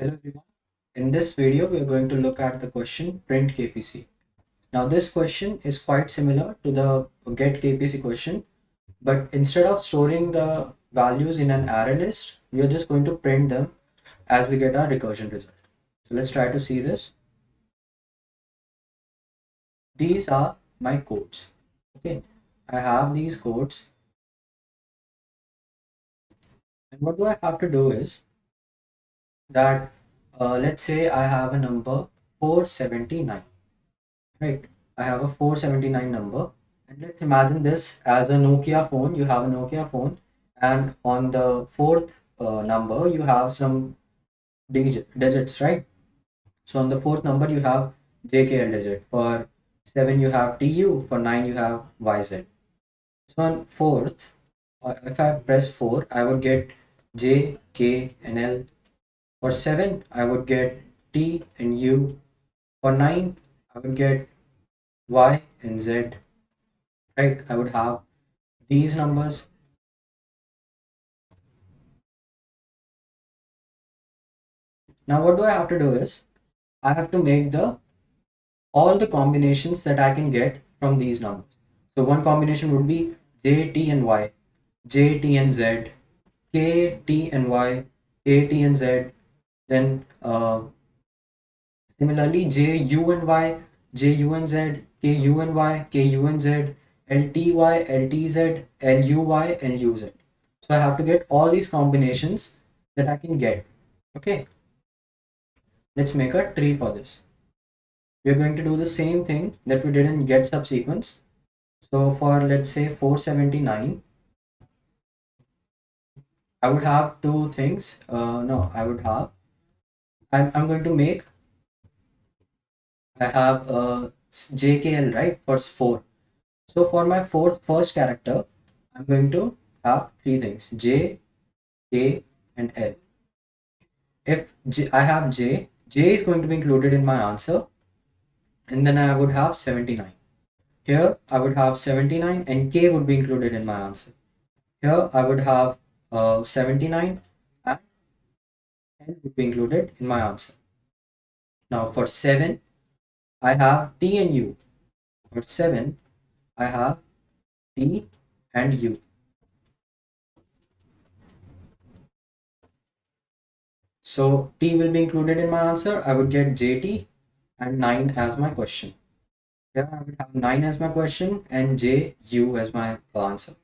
Hello everyone. In this video, we are going to look at the question print KPC. Now this question is quite similar to the get KPC question, but instead of storing the values in an array list, we are just going to print them as we get our recursion result. So let's try to see this. These are my codes. Okay, I have these codes. And what do I have to do is that let's say I have a number 479. Right, I have a 479 number, and let's imagine this as a Nokia phone. You have a Nokia phone, and on the fourth number you have some digits, right? So on the fourth number you have JKL digit. For 7 you have TU. For 9 you have YZ. So on fourth, if I press 4, I would get J, K, and L. For 7, I would get T and U. For 9, I would get Y and Z. Right, I would have these numbers. Now what do I have to do is I have to make the all the combinations that I can get from these numbers. So one combination would be J, T and Y, J, T and Z, K, T and Y, K, T and Z. Then similarly J, U and Y, J, U and Z, K, U and Y, K, U and Z, L, T, Y, L, T, Z, L, U, Y, and U, Z. So I have to get all these combinations that I can get. Okay, let's make a tree for this. We're going to do the same thing that we did in get subsequence. So for let's say 479, I would have two things. No, I would have, I'm going to make, I have JKL, right, for 4. So for my first character, I'm going to have three things, J, K, and L. If I have J is going to be included in my answer, and then I would have 79. Here I would have 79 and K would be included in my answer. Here I would have 79 and L would be included in my answer. Now for 7, I have T and U. For 7, I have T and U. So T will be included in my answer. I would get JT and 9 as my question. Here I would have 9 as my question and JU as my answer.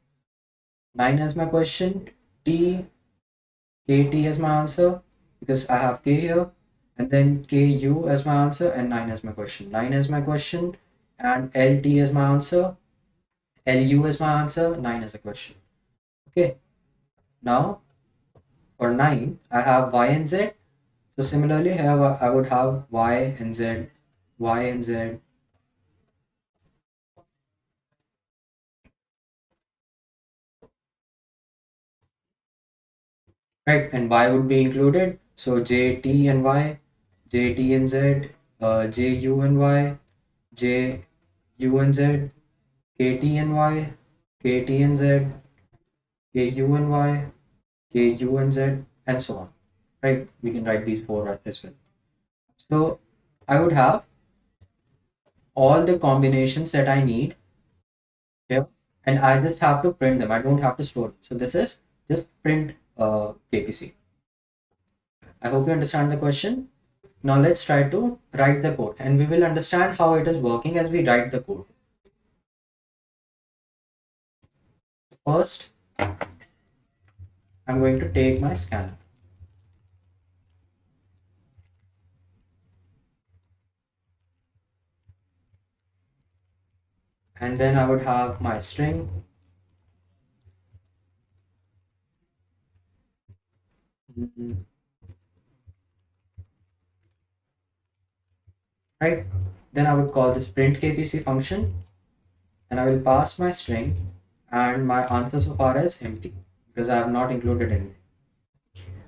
9 as my question, T, KT as my answer because I have K here, and then KU as my answer and 9 as my question. 9 as my question and LT as my answer, LU as my answer, 9 as a question. Okay, now for 9, I have Y and Z. So similarly, here I would have Y and Z, Y and Z. Right, and Y would be included. So JT and Y, JT and Z, JU and Y, JU and Z, KT and Y, KT and Z, KU and Y, KU and Z, and so on. Right? We can write these four as well. So I would have all the combinations that I need here, and I just have to print them. I don't have to store them. So this is just print KPC. I hope you understand the question. Now let's try to write the code, and we will understand how it is working as we write the code. First, I'm going to take my scanner. And then I would have my string. Right? Then I would call this print KPC function, and I will pass my string and my answer so far as empty because I have not included anything.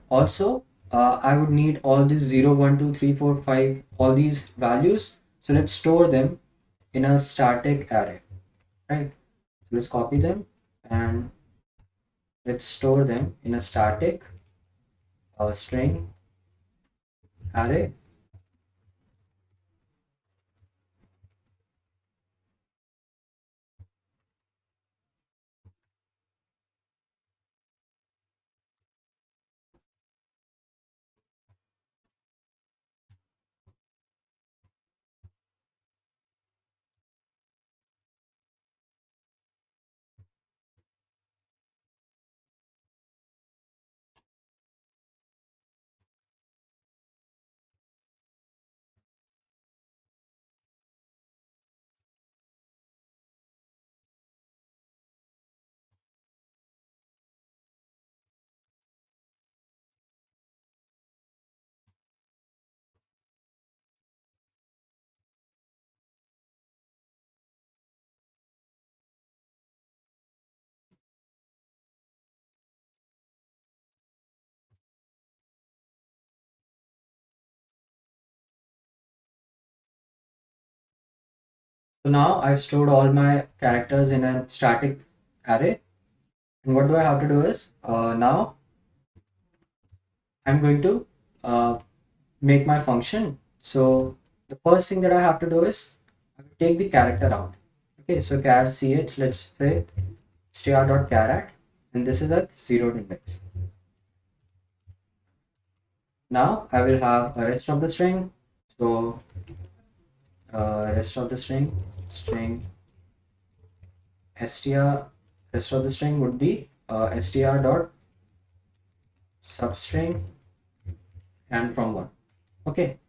Also, I would need all these 0, 1, 2, 3, 4, 5, all these values. So let's store them in a static array, right? So let's copy them and let's store them in a static string array. So now I've stored all my characters in a static array. And what do I have to do is now I'm going to make my function. So the first thing that I have to do is I will take the character out. Okay, so char ch, let's say str.char@, and this is a zeroed index. Now I will have a rest of the string. So rest of the string str, rest of the string would be str dot substring and from 1. Okay,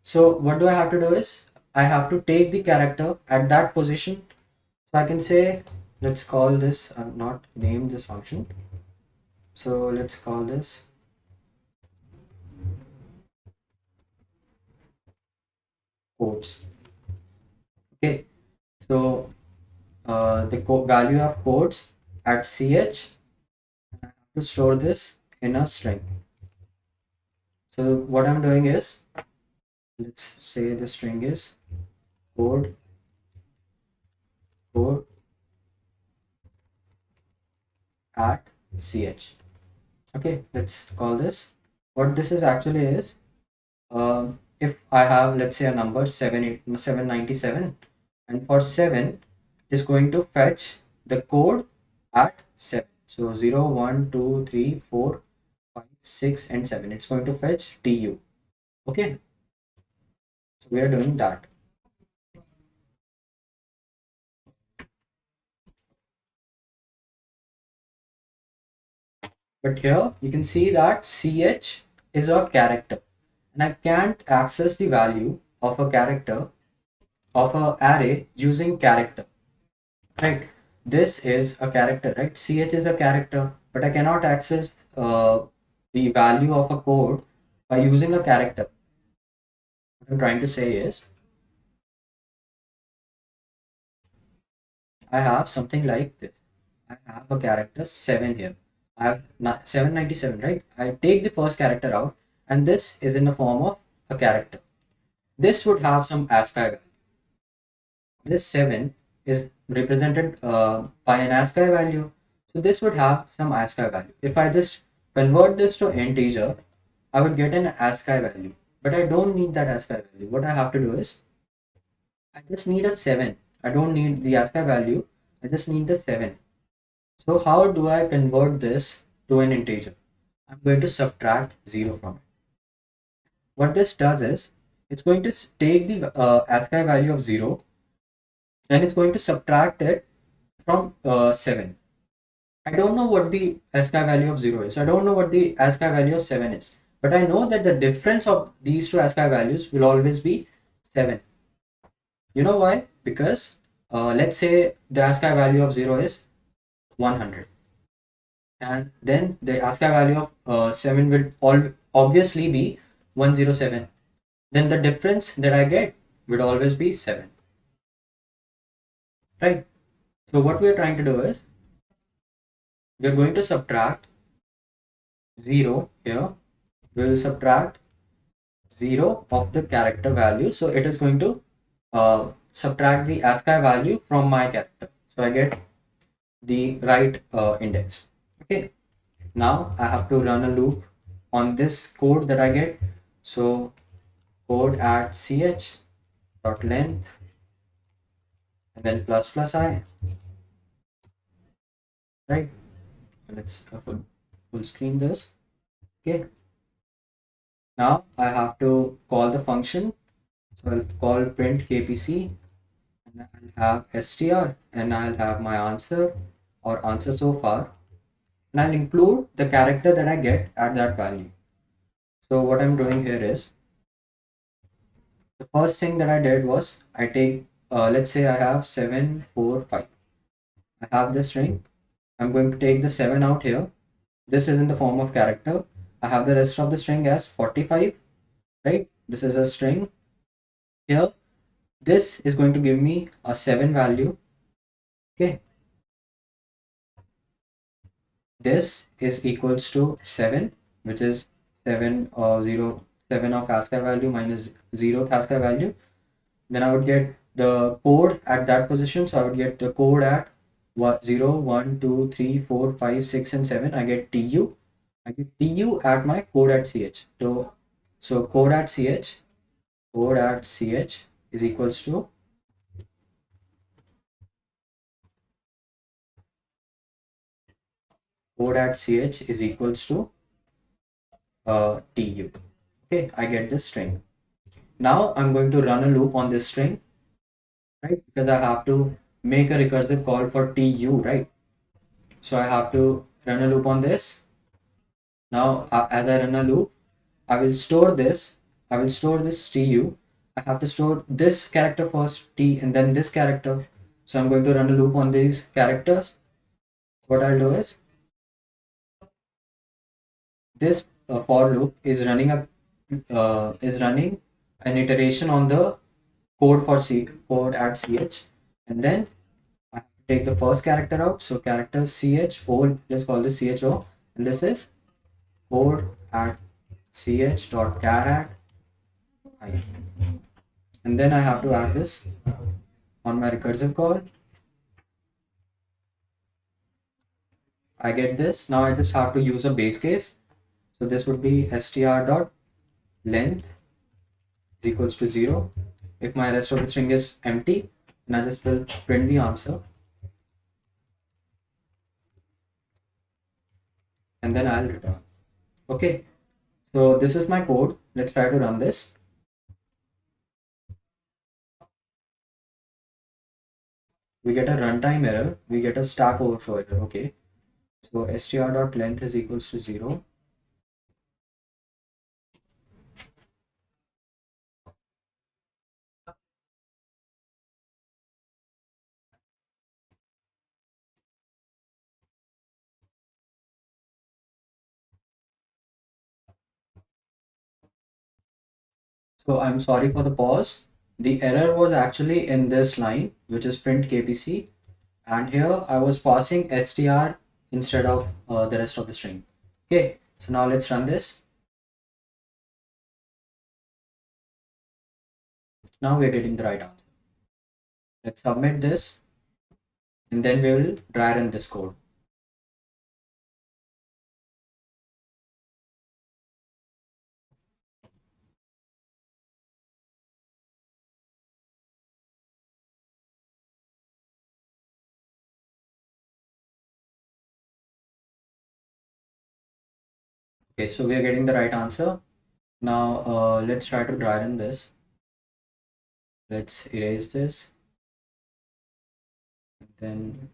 so what do I have to do is I have to take the character at that position. So I can say, let's call this, I'm not named this function, so let's call this quotes. Okay, so the value of quotes at ch, I have to store this in a string. So what I'm doing is, let's say the string is code at ch. Okay, let's call this. What this is actually is, if I have, let's say, a number 797, and for 7 is going to fetch the code at 7. So 0, 1, 2, 3, 4, 5, 6, and 7. It's going to fetch tu. Okay, so we are doing that. But here you can see that ch is a character, and I can't access the value of a character of a array using character, right? This is a character, right? Ch is a character, but I cannot access the value of a code by using a character. What I'm trying to say is, I have something like this. I have a character 7 here. I have 797, right? I take the first character out, and this is in the form of a character. This would have some ASCII value. This 7 is represented by an ASCII value. So this would have some ASCII value. If I just convert this to integer, I would get an ASCII value. But I don't need that ASCII value. What I have to do is, I just need a 7. I don't need the ASCII value. I just need the 7. So how do I convert this to an integer? I'm going to subtract 0 from it. What this does is, it's going to take the ASCII value of 0, and it's going to subtract it from 7. I don't know what the ASCII value of 0 is. I don't know what the ASCII value of 7 is. But I know that the difference of these two ASCII values will always be 7. You know why? Because let's say the ASCII value of 0 is 100. And then the ASCII value of 7 will obviously be 107. Then the difference that I get would always be 7. Right? So what we are trying to do is, we are going to subtract 0 here. We will subtract 0 of the character value. So it is going to subtract the ASCII value from my character. So I get the right index. Okay. Now I have to run a loop on this code that I get. So code at ch dot length and then plus plus I, right? Let's full screen this. Okay, now I have to call the function. So I'll call print kpc and I'll have str and I'll have my answer or answer so far, and I'll include the character that I get at that value. So what I'm doing here is, the first thing that I did was I take, let's say I have 745. I have this string. I'm going to take the 7 out here. This is in the form of character. I have the rest of the string as 45, right? This is a string here. This is going to give me a 7 value. Okay. This is equals to 7, which is 7 7 of ASCII value minus 0th ASCII value. Then I would get the code at that position. So I would get the code at 0, 1, 2, 3, 4, 5, 6, and 7. I get TU. I get TU at my code at CH. So code at CH is equals to TU. Okay, I get this string. Now I'm going to run a loop on this string, right? Because I have to make a recursive call for TU, right? So I have to run a loop on this. Now as I run a loop, I will store this. I will store this TU. I have to store this character first, T, and then this character. So I'm going to run a loop on these characters. What I'll do is, this for loop is running an iteration on the code at ch, and then I take the first character out. So character cho, let's call this cho, and this is code at ch dot char at I, and then I have to add this on my recursive call. I get this. Now I just have to use a base case. So this would be str dot length is equals to 0. If my rest of the string is empty, then I just will print the answer, and then I'll return. Okay, so this is my code. Let's try to run this. We get a runtime error. We get a stack overflow error. Okay, so str dot length is equals to 0. So I'm sorry for the pause. The error was actually in this line, which is print kpc, and here I was passing str instead of the rest of the string. Okay, so now let's run this. Now we're getting the right answer. Let's submit this, and then we will dry run this code. Okay, so we are getting the right answer. Now let's try to dry run this. Let's erase this, and then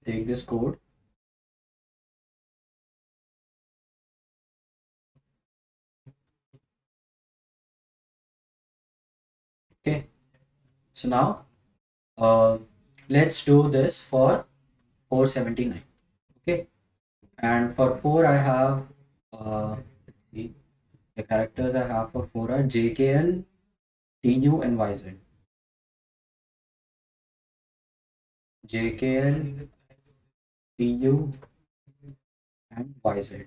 take this code. Okay, so now let's do this for 479. Okay, and for 4 I have let's see, the characters I have for 4 are JKL, TU, and YZ. JKL, TU, and YZ.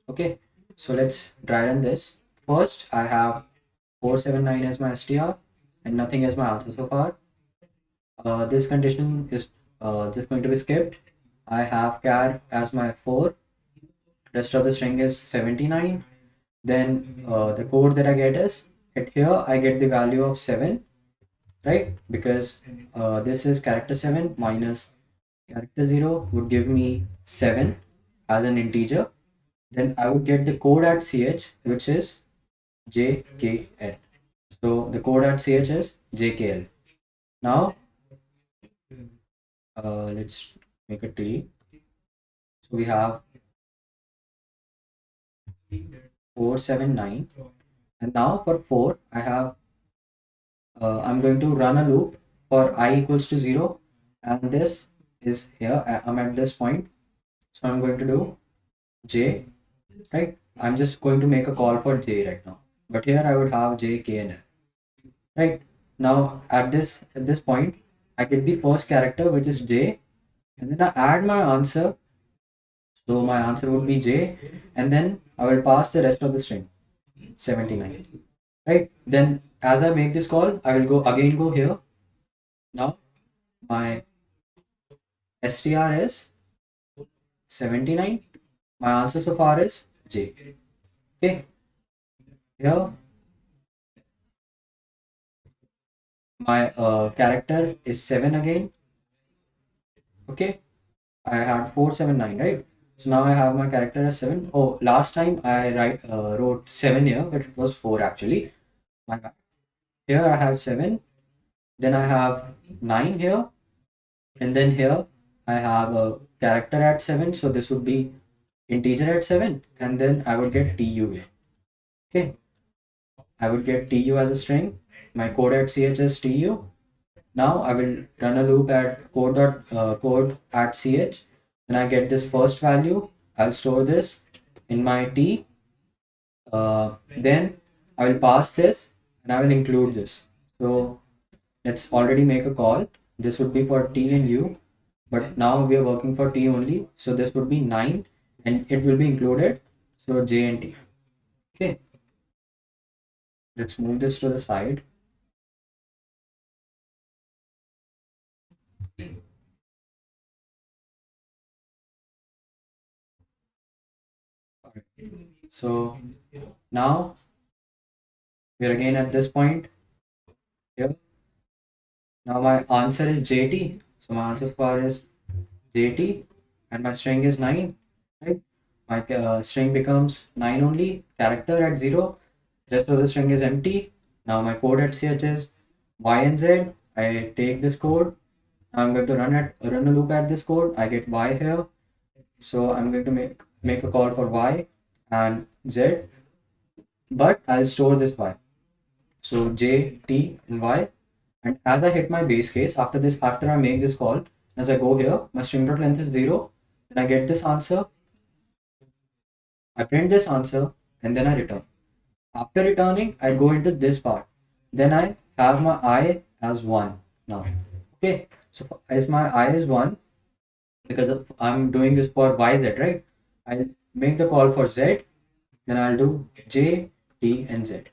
Okay, so let's dry run this. First, I have 479 as my str and nothing as my answer so far. This condition is just going to be skipped. I have char as my 4, rest of the string is 79. Then the code that I get is, at here I get the value of 7, right? Because this is character 7 minus character 0 would give me 7 as an integer. Then I would get the code at ch, which is jkl. So the code at ch is jkl. Now let's make a tree. So we have 479, and now for 4 I have I'm going to run a loop for I equals to 0, and this is here. I'm at this point, so I'm going to do j, right? I'm just going to make a call for j right now, but here I would have j, k, and l, right? Now at this point, I get the first character, which is j, and then I add my answer. So my answer would be j, and then I will pass the rest of the string 79, right? Then as I make this call, I will go here. Now my str is 79. My answer so far is j. Okay, here my character is 7 again. Okay, I had 479, right? So now I have my character as 7. Oh, last time I wrote 7 here, but it was 4 actually. My bad. Here I have 7, then I have 9 here, and then here I have a character at 7, so this would be integer at 7, and then I would get tu here. Okay, I would get tu as a string. My code at ch is tu. Now I will run a loop at code at ch. Then I get this first value. I'll store this in my t. Then I will pass this and I will include this. So let's already make a call. This would be for t and u, but now we are working for t only. So this would be 9 and it will be included. So j and t. Okay. Let's move this to the side. So now we're again at this point here. Now my answer is JT. So my answer for is JT, and my string is 9, right? My string becomes 9 only, character at 0, rest of the string is empty. Now my code at ch is y and z. I take this code. I'm going to run a loop at this code. I get y here. So I'm going to make a call for y and z, but I'll store this y. So j, t, and y. And as I hit my base case, after I make this call, as I go here, my string dot length is 0. Then I get this answer. I print this answer and then I return. After returning, I go into this part. Then I have my I as 1 now. Okay, so as my I is 1, because I'm doing this for YZ, right? I'll make the call for Z, then I'll do J, T, and Z.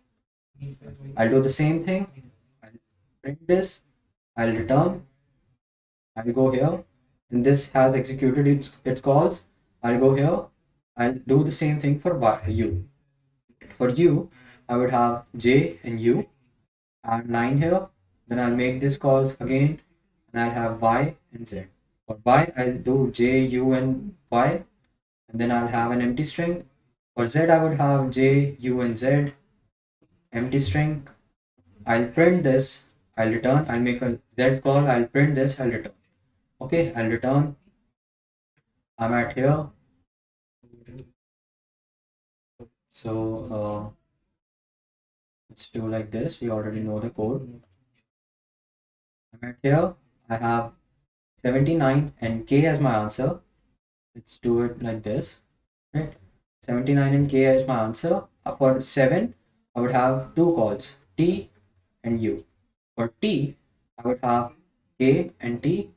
I'll do the same thing. I'll print this, I'll return, I'll go here, and this has executed its calls. I'll go here, I'll do the same thing for U. For U, I would have J and U, and 9 here. Then I'll make this calls again, and I'll have Y and Z. For Y, I'll do J, U, and Y, and then I'll have an empty string. For Z, I would have J, U, and Z, empty string. I'll print this, I'll return, I'll make a Z call, I'll print this, I'll return. Okay, I'll return. I'm at here. So let's do like this. We already know the code. I'm at here. I have 79 and k as my answer. Let's do it like this. Right? 79 and k is my answer. For 7, I would have two calls, t and u. For t, I would have k and t,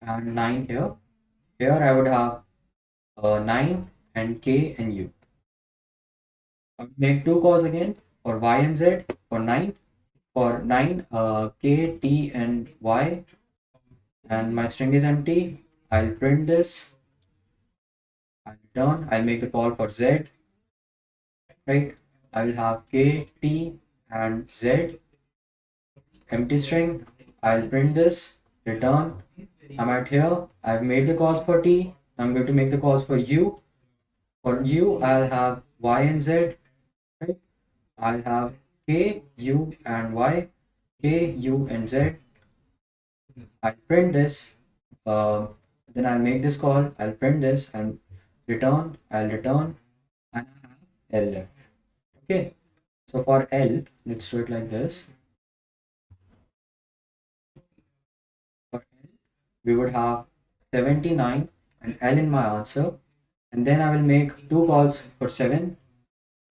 and 9 here. Here I would have 9 and k and u. I would make two calls again for y and z. For 9, k, t, and y, and my string is empty. I'll print this. I'll make the call for Z, right? I will have K, T, and Z, empty string. I'll print this, return. I'm at here. I've made the calls for T. I'm going to make the calls for U. For U, I'll have Y and Z, right? I'll have K, U, and Y, K, U, and Z. I'll print this. Then I'll make this call. I'll print this and return. I'll return, and I have L left. Okay. So for L, let's do it like this. For L, we would have 79 and L in my answer. And then I will make two calls for 7,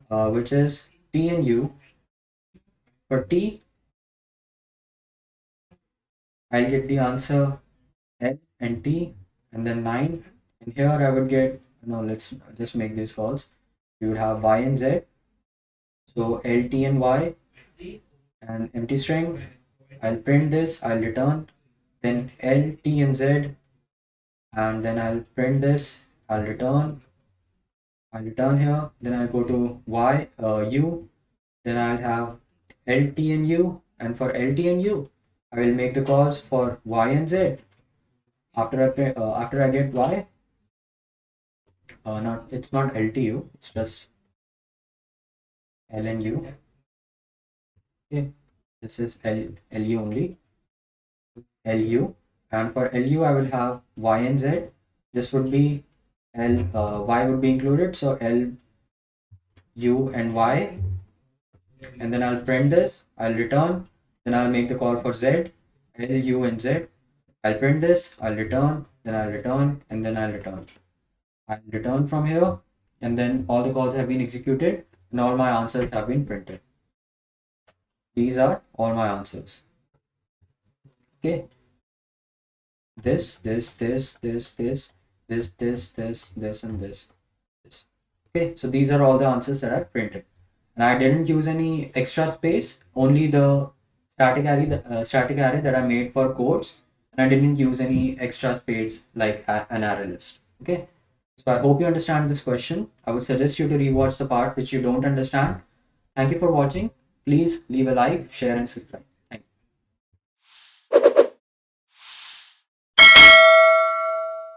which is T and U. For T, I'll get the answer L and T, and then 9. And here I would get, no, let's just make these calls. We would have Y and Z. So L, T, and Y, and empty string. I'll print this, I'll return, then L, T, and Z, and then I'll print this, I'll return here, then I'll go to Y, U, then I'll have L, T, and U, and for L, T, and U, I will make the calls for Y and Z. After I get Y, it's not LTU, it's just L and U. Okay, this is LU only. LU, and for LU I will have Y and Z. This would be Y would be included, so L, U, and Y, and then I'll print this, I'll return, then I'll make the call for Z, L, U, and Z. I'll print this, I'll return, then I'll return, and then I'll return. I'll return from here, and then all the calls have been executed, and all my answers have been printed. These are all my answers. Okay. This, and this. Okay, so these are all the answers that I've printed. And I didn't use any extra space, only the static array, that I made for codes, and I didn't use any extra space like an array list. Okay, so I hope you understand this question. I would suggest you to rewatch the part which you don't understand. Thank you for watching. Please leave a like, share, and subscribe.